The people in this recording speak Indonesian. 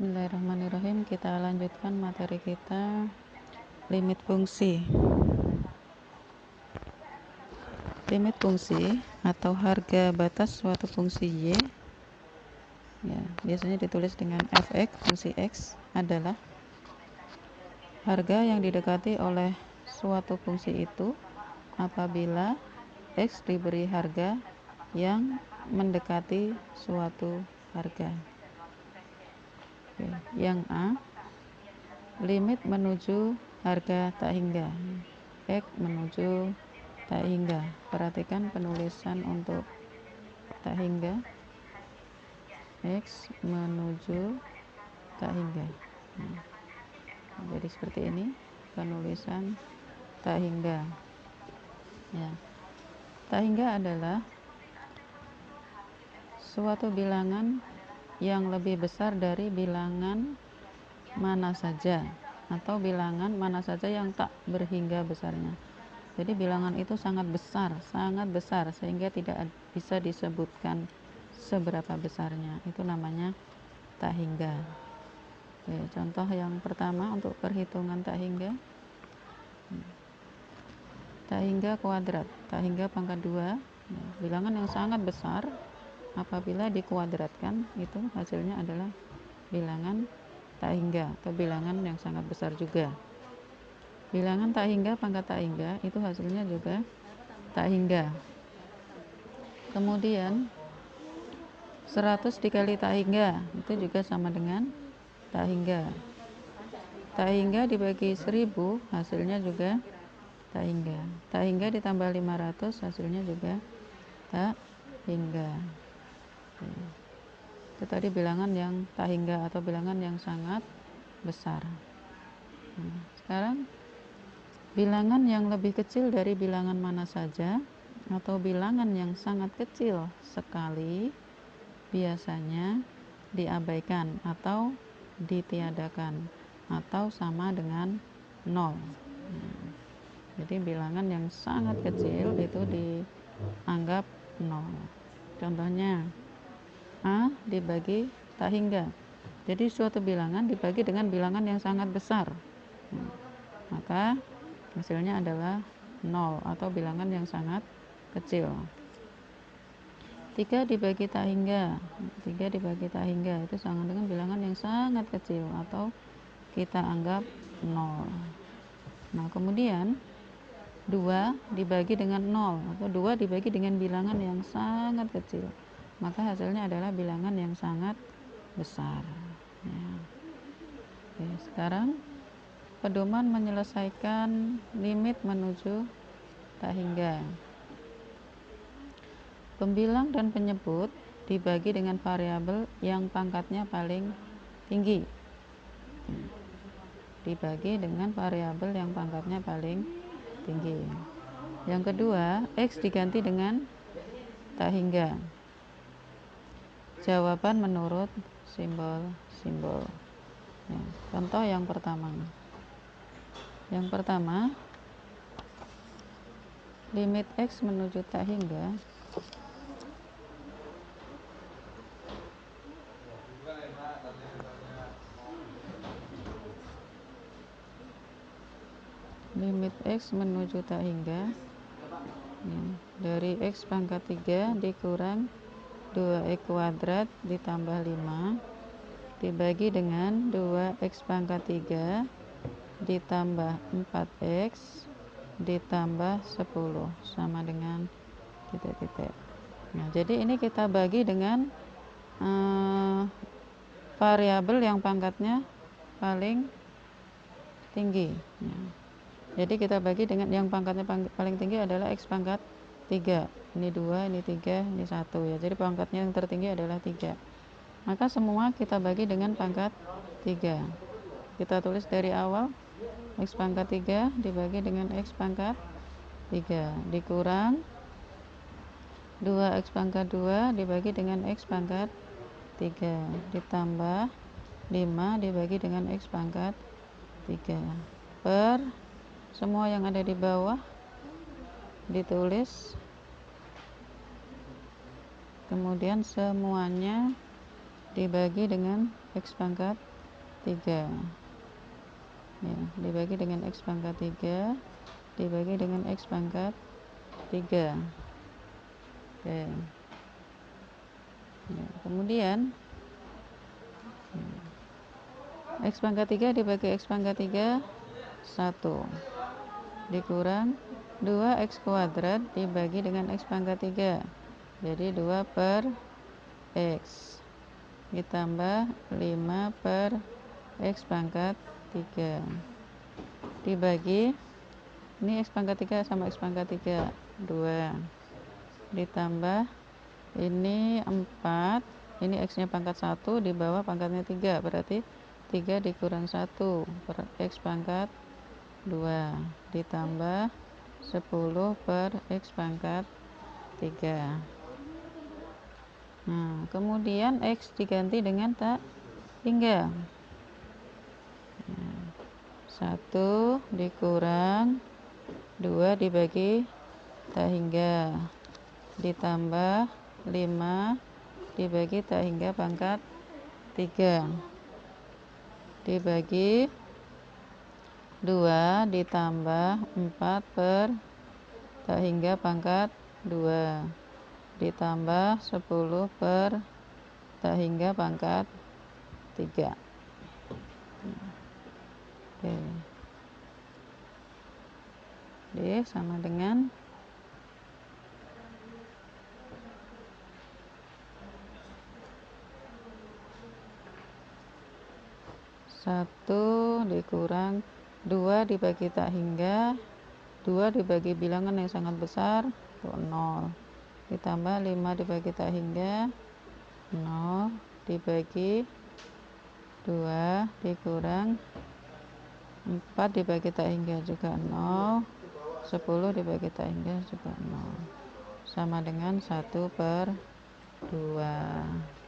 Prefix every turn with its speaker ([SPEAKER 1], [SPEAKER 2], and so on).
[SPEAKER 1] Bismillahirrahmanirrahim. Kita lanjutkan materi kita, limit fungsi. Limit fungsi atau harga batas suatu fungsi y, ya, biasanya ditulis dengan fx, fungsi x adalah harga yang didekati oleh suatu fungsi itu apabila x diberi harga yang mendekati suatu harga. Oke. Yang A, limit menuju harga tak hingga, x menuju tak hingga. Perhatikan penulisan untuk tak hingga, x menuju tak hingga. Jadi seperti ini penulisan tak hingga, ya. Tak hingga adalah suatu bilangan yang lebih besar dari bilangan mana saja, atau bilangan mana saja yang tak berhingga besarnya. Jadi bilangan itu sangat besar sehingga tidak bisa disebutkan seberapa besarnya. Itu namanya tak hingga. Oke, contoh yang pertama untuk perhitungan tak hingga. Tak hingga kuadrat, tak hingga pangkat 2, bilangan yang sangat besar apabila dikuadratkan itu hasilnya adalah bilangan tak hingga atau bilangan yang sangat besar juga. Bilangan tak hingga pangkat tak hingga itu hasilnya juga tak hingga. Kemudian 100 dikali tak hingga itu juga sama dengan tak hingga. Tak hingga dibagi 1000 hasilnya juga tak hingga. Tak hingga ditambah 500 hasilnya juga tak hingga. Itu tadi bilangan yang tak hingga atau bilangan yang sangat besar. Sekarang bilangan yang lebih kecil dari bilangan mana saja atau bilangan yang sangat kecil sekali biasanya diabaikan atau ditiadakan atau sama dengan 0. Jadi bilangan yang sangat kecil itu dianggap 0. Contohnya A dibagi tak hingga. Jadi suatu bilangan dibagi dengan bilangan yang sangat besar, maka hasilnya adalah 0 atau bilangan yang sangat kecil. 3 dibagi tak hingga. 3 dibagi tak hingga itu sama dengan bilangan yang sangat kecil atau kita anggap 0. Nah, kemudian 2 dibagi dengan 0 atau 2 dibagi dengan bilangan yang sangat kecil, maka hasilnya adalah bilangan yang sangat besar, ya. Oke, sekarang pedoman menyelesaikan limit menuju tak hingga. Pembilang dan penyebut dibagi dengan variabel yang pangkatnya paling tinggi. Dibagi dengan variabel yang pangkatnya paling tinggi. Yang kedua, x diganti dengan tak hingga. Jawaban menurut simbol-simbol. Ya, contoh yang pertama. Yang pertama, limit x menuju tak hingga limit x menuju tak hingga, ya, dari x pangkat 3 dikurang 2x kuadrat ditambah 5 dibagi dengan 2x pangkat 3 ditambah 4x ditambah 10 sama dengan titik-titik. Nah, jadi ini kita bagi dengan variabel yang pangkatnya paling tinggi, ya. Jadi kita bagi dengan yang pangkatnya paling tinggi adalah x pangkat 3. Ini 2, ini 3, ini 1, ya. Jadi pangkatnya yang tertinggi adalah 3. Maka semua kita bagi dengan pangkat 3. Kita tulis dari awal, x pangkat 3 dibagi dengan x pangkat 3 dikurang 2x pangkat 2 dibagi dengan x pangkat 3 ditambah 5 dibagi dengan x pangkat 3 per semua yang ada di bawah ditulis, kemudian semuanya dibagi dengan X pangkat 3 ya, dibagi dengan X pangkat 3 dibagi dengan X pangkat 3. Oke. Ya, kemudian X pangkat 3 dibagi X pangkat 3 1 dikurang 2X kuadrat dibagi dengan X pangkat 3, jadi 2 per X ditambah 5 per X pangkat 3 dibagi, ini X pangkat 3 sama X pangkat 3 2 ditambah ini 4, ini X nya pangkat 1 di bawah pangkatnya 3, berarti 3 dikurang 1 per X pangkat 2 ditambah 10 per X pangkat 3. Nah, kemudian X diganti dengan tak hingga. 1 dikurang 2 dibagi tak hingga ditambah 5 dibagi tak hingga pangkat 3 dibagi 2 ditambah 4 per tak hingga pangkat 2 ditambah 10 per tak hingga pangkat 3. Oke. D sama dengan 1 dikurang 2 dibagi tak hingga 2 dibagi bilangan yang sangat besar 0 ditambah 5 dibagi tak hingga 0 dibagi 2 dikurang 4 dibagi tak hingga juga 0 10 dibagi tak hingga juga 0 sama dengan 1 per 2.